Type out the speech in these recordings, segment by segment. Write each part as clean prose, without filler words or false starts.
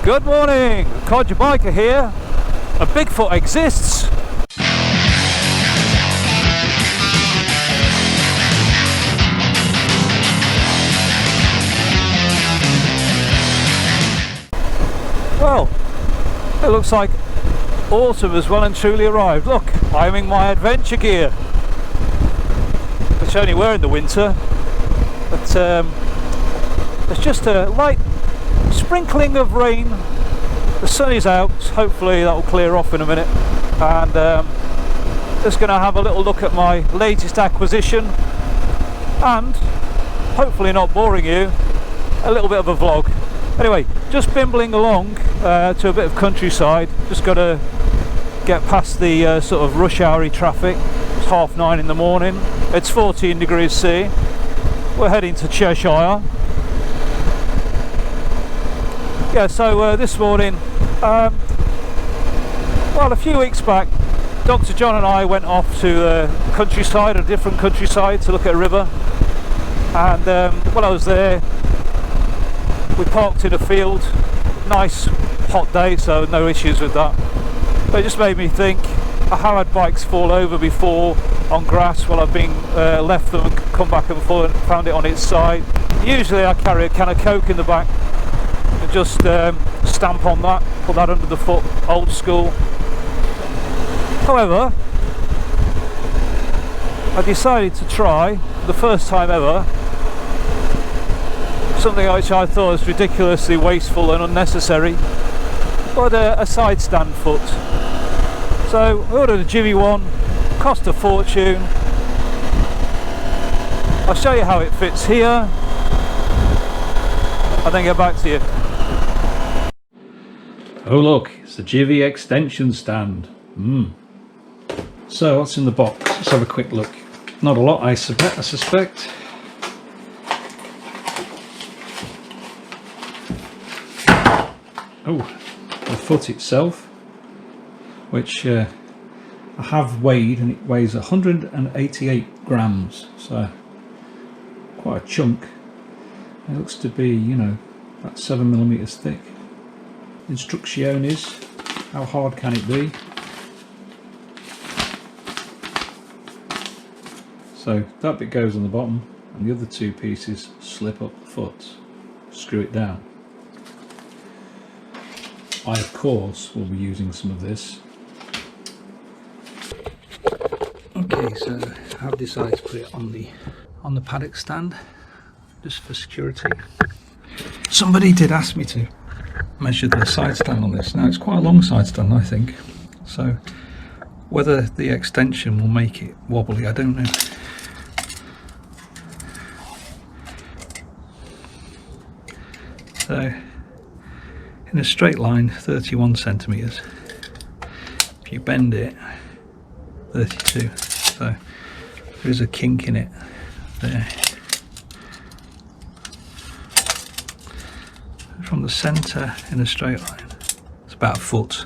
Good morning, Codger Biker here. A Bigfoot exists. Well, it looks like autumn has well and truly arrived. Look, I'm in my adventure gear, which I only wear in the winter, but there's just a light sprinkling of rain. The sun is out, hopefully that will clear off in a minute, and just going to have a little look at my latest acquisition, and hopefully not boring you, a little bit of a vlog. Anyway, just bimbling along to a bit of countryside. Just got to get past the sort of rush houry traffic. It's 9:30 in the morning. It's 14 degrees C. We're heading to Cheshire. Yeah, so this morning, well, a few weeks back, Dr. John and I went off to the countryside, a different countryside, to look at a river. And while I was there, we parked in a field. Nice hot day, so no issues with that. But it just made me think, I have had bikes fall over before on grass while I've been left them and come back and found it on its side. Usually I carry a can of Coke in the back and just stamp on that, put that under the foot, old school. However, I decided to try, for the first time ever, something which I thought was ridiculously wasteful and unnecessary, but a side stand foot. So I ordered a Givi one, cost a fortune. I'll show you how it fits here and then get back to you. Oh look, it's the Givi extension stand. So what's in the box? Let's have a quick look. Not a lot, I suspect. Oh, the foot itself, which I have weighed, and it weighs 188 grams, so quite a chunk. It looks to be, you know, about 7mm thick. Instrucciones, how hard can it be? So that bit goes on the bottom, and the other two pieces slip up the foot, screw it down. I, of course, will be using some of this. Okay, so I've decided to put it on the paddock stand, just for security. Somebody did ask me to measure the side stand on this. Now it's quite a long side stand, I think. So whether the extension will make it wobbly, I don't know. So in a straight line, 31 centimeters. If you bend it, 32. So there is a kink in it there. From the center in a straight line, it's about a foot.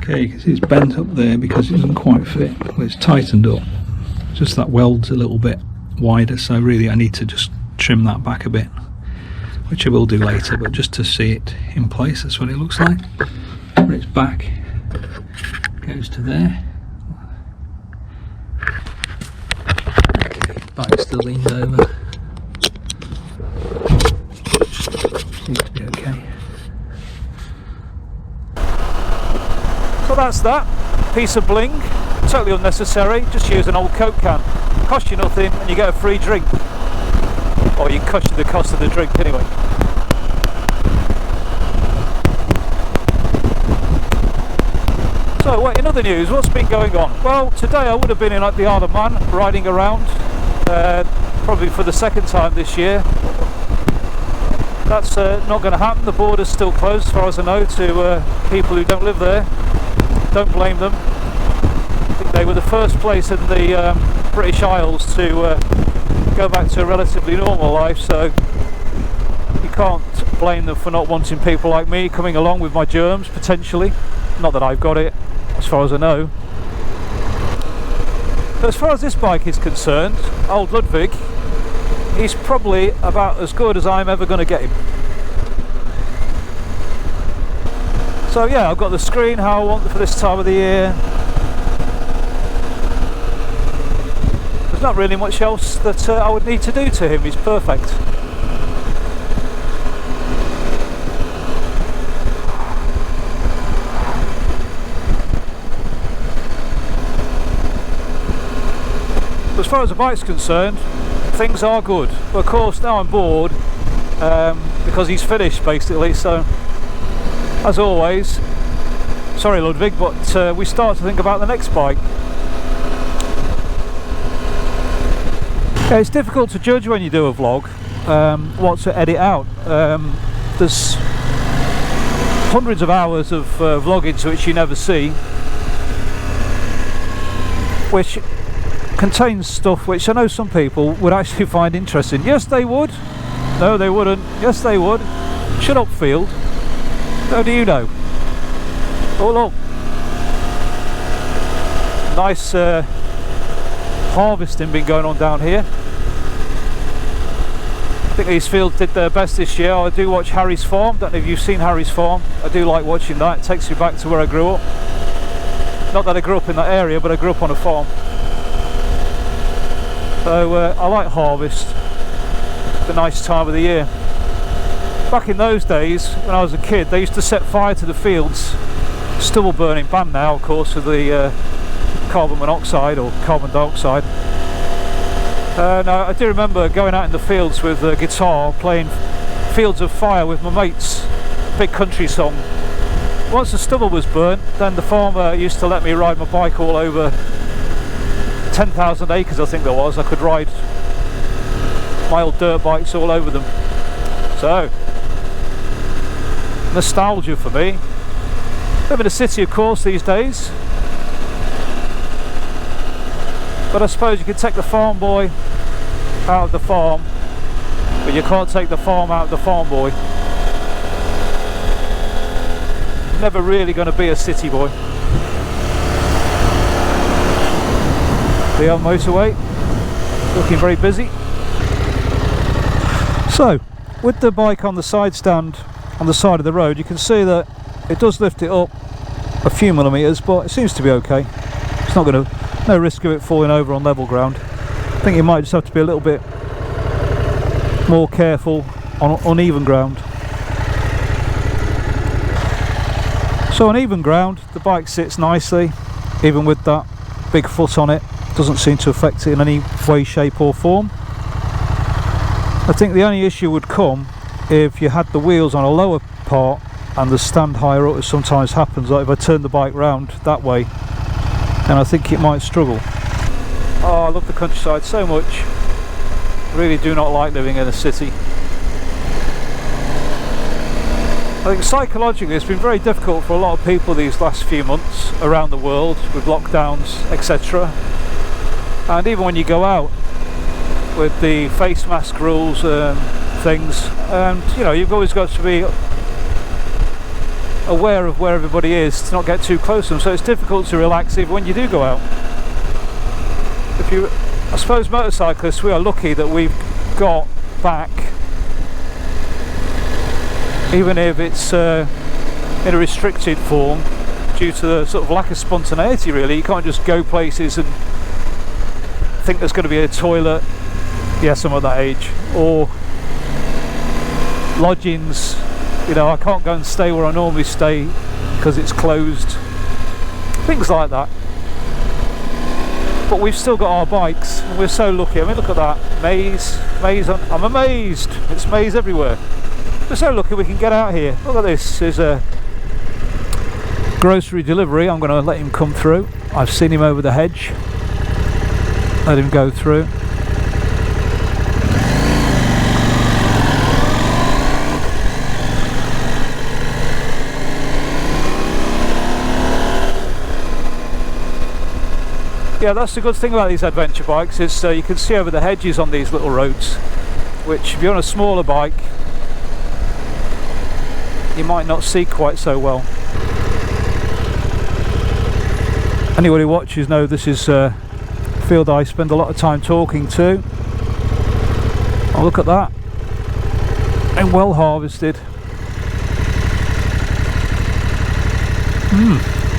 Okay, you can see it's bent up there because it doesn't quite fit. Well, it's tightened up. Just that weld's a little bit wider, so really I need to just trim that back a bit, which I will do later, but just to see it in place, that's what it looks like. When it's back, goes to there. Okay, bike still leans over. Seems to be okay. So that's that piece of bling, totally unnecessary. Just use an old Coke can, cost you nothing and you get a free drink, or you cost the cost of the drink anyway. So what you In other news, what's been going on? Well, today I would have been in like the Isle of Man, riding around, probably for the second time this year. That's not going to happen. The border's still closed, as far as I know, to people who don't live there. Don't blame them. I think they were the first place in the British Isles to go back to a relatively normal life, so you can't blame them for not wanting people like me coming along with my germs, potentially. Not that I've got it, as far as I know. But as far as this bike is concerned, old Ludwig, he's probably about as good as I'm ever going to get him. So yeah, I've got the screen how I want for this time of the year. There's not really much else that I would need to do to him. He's perfect. As far as the bike's concerned, things are good. But of course now I'm bored because he's finished basically, so as always, sorry Ludwig, but we start to think about the next bike. Yeah, it's difficult to judge when you do a vlog what to edit out. There's hundreds of hours of vlogging to which you never see, which contains stuff which I know some people would actually find interesting. Yes they would. No they wouldn't. Yes they would. Shut up field. How do you know? Oh look, nice harvesting been going on down here. I think these fields did their best this year. I do watch Harry's Farm. Don't know if you've seen Harry's Farm. I do like watching that. It takes me back to where I grew up. Not that I grew up in that area, but I grew up on a farm. So I like harvest. It's a nice time of the year. Back in those days, when I was a kid, they used to set fire to the fields. Stubble burning, banned now of course with the carbon monoxide or carbon dioxide. Now I do remember going out in the fields with a guitar, playing Fields of Fire with my mates, big country song. Once the stubble was burnt, then the farmer used to let me ride my bike all over 10,000 acres I think there was. I could ride my old dirt bikes all over them. So, nostalgia for me. Live in a city of course these days, but I suppose you could take the farm boy out of the farm, but you can't take the farm out of the farm boy. Never really going to be a city boy. The motorway looking very busy. So with the bike on the side stand on the side of the road, you can see that it does lift it up a few millimeters, but it seems to be okay. It's not going to, no risk of it falling over on level ground. I think you might just have to be a little bit more careful on uneven ground. So on even ground the bike sits nicely, even with that big foot on it. Doesn't seem to affect it in any way, shape or form. I think the only issue would come if you had the wheels on a lower part and the stand higher up, as sometimes happens. Like if I turn the bike round that way, then I think it might struggle. Oh, I love the countryside so much. I really do not like living in a city. I think psychologically it's been very difficult for a lot of people these last few months around the world with lockdowns, etc. And even when you go out with the face mask rules and things, and you know, you've always got to be aware of where everybody is to not get too close to them, so it's difficult to relax even when you do go out. If you, I suppose motorcyclists, we are lucky that we've got back, even if it's in a restricted form due to the sort of lack of spontaneity really. You can't just go places and think there's going to be a toilet. Yes, I'm at that age. Or lodgings, you know, I can't go and stay where I normally stay because it's closed. Things like that. But we've still got our bikes and we're so lucky. I mean, look at that maze, I'm amazed. It's maze everywhere. We're so lucky we can get out here. Look at this. There's a Grocery delivery, I'm going to let him come through. I've seen him over the hedge. Let him go through. Yeah, that's the good thing about these adventure bikes, is you can see over the hedges on these little roads, which if you're on a smaller bike you might not see quite so well. Anybody who watches know this is a field I spend a lot of time talking to. Oh, look at that, and well harvested.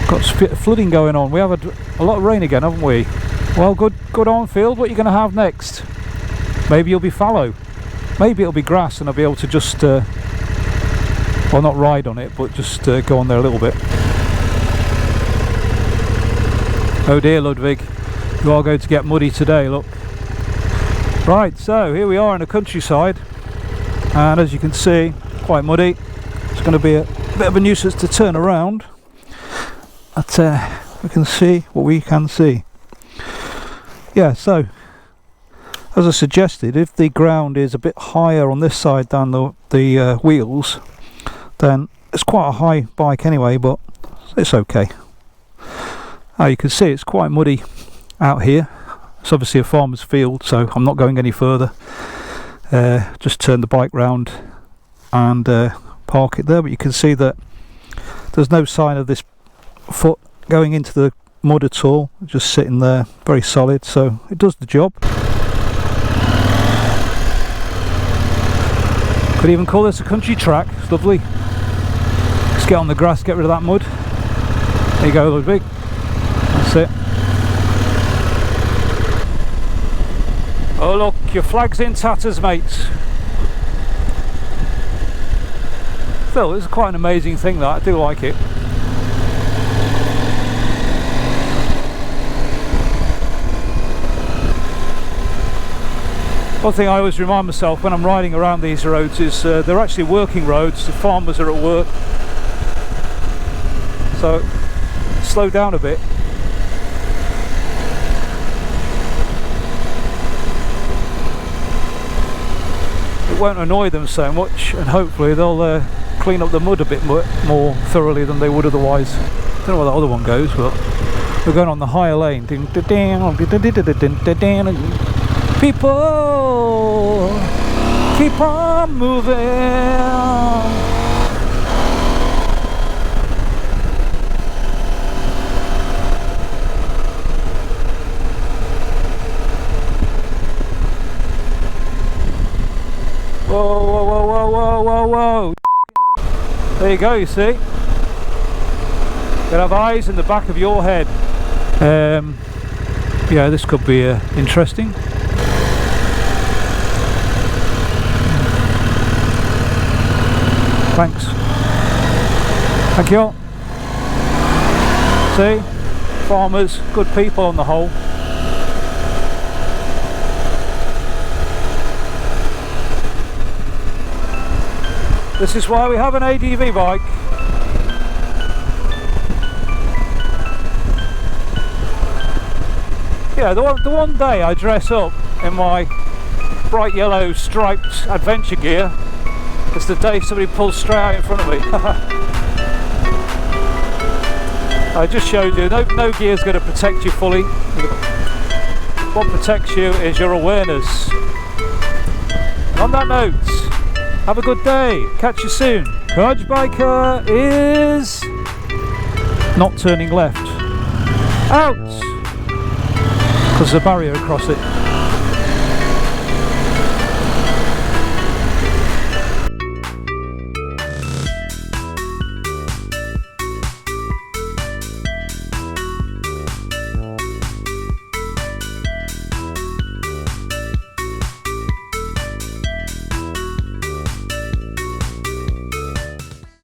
Got flooding going on. We have a lot of rain again, haven't we? Well, good on field. What are you going to have next? Maybe you'll be fallow. Maybe it'll be grass and I'll be able to just well, not ride on it, but just go on there a little bit. Oh dear, Ludwig, you are going to get muddy today, look. Right, so here we are in the countryside, and as you can see, quite muddy. It's going to be a bit of a nuisance to turn around. But we can see what we can see. Yeah, so as I suggested, if the ground is a bit higher on this side than the wheels, then it's quite a high bike anyway, but it's okay. You can see it's quite muddy out here. It's obviously a farmer's field, so I'm not going any further. Just turn the bike round and park it there, but you can see that there's no sign of this foot going into the mud at all, just sitting there, very solid, so it does the job. Could even call this a country track. It's lovely. Just get on the grass, get rid of that mud. There you go, Ludwig. That's it. Oh look, your flag's in tatters, mates. Still, it's quite an amazing thing, that. I do like it. One thing I always remind myself when I'm riding around these roads is they're actually working roads. The farmers are at work, so slow down a bit. It won't annoy them so much, and hopefully they'll clean up the mud a bit more thoroughly than they would otherwise. Don't know where that other one goes, but we're going on the higher lane. People, keep on moving. Whoa, whoa, whoa, whoa, whoa, whoa, whoa. There you go, you see. You gotta have eyes in the back of your head. Yeah, this could be interesting. Thanks. Thank you. See? Farmers, good people on the whole. This is why we have an ADV bike. Yeah, the one day I dress up in my bright yellow striped adventure gear, it's the day somebody pulls straight out in front of me. I just showed you, no gear is going to protect you fully. What protects you is your awareness. And on that note, have a good day. Catch you soon. Codger Biker is not turning left. Out! Because there's a barrier across it.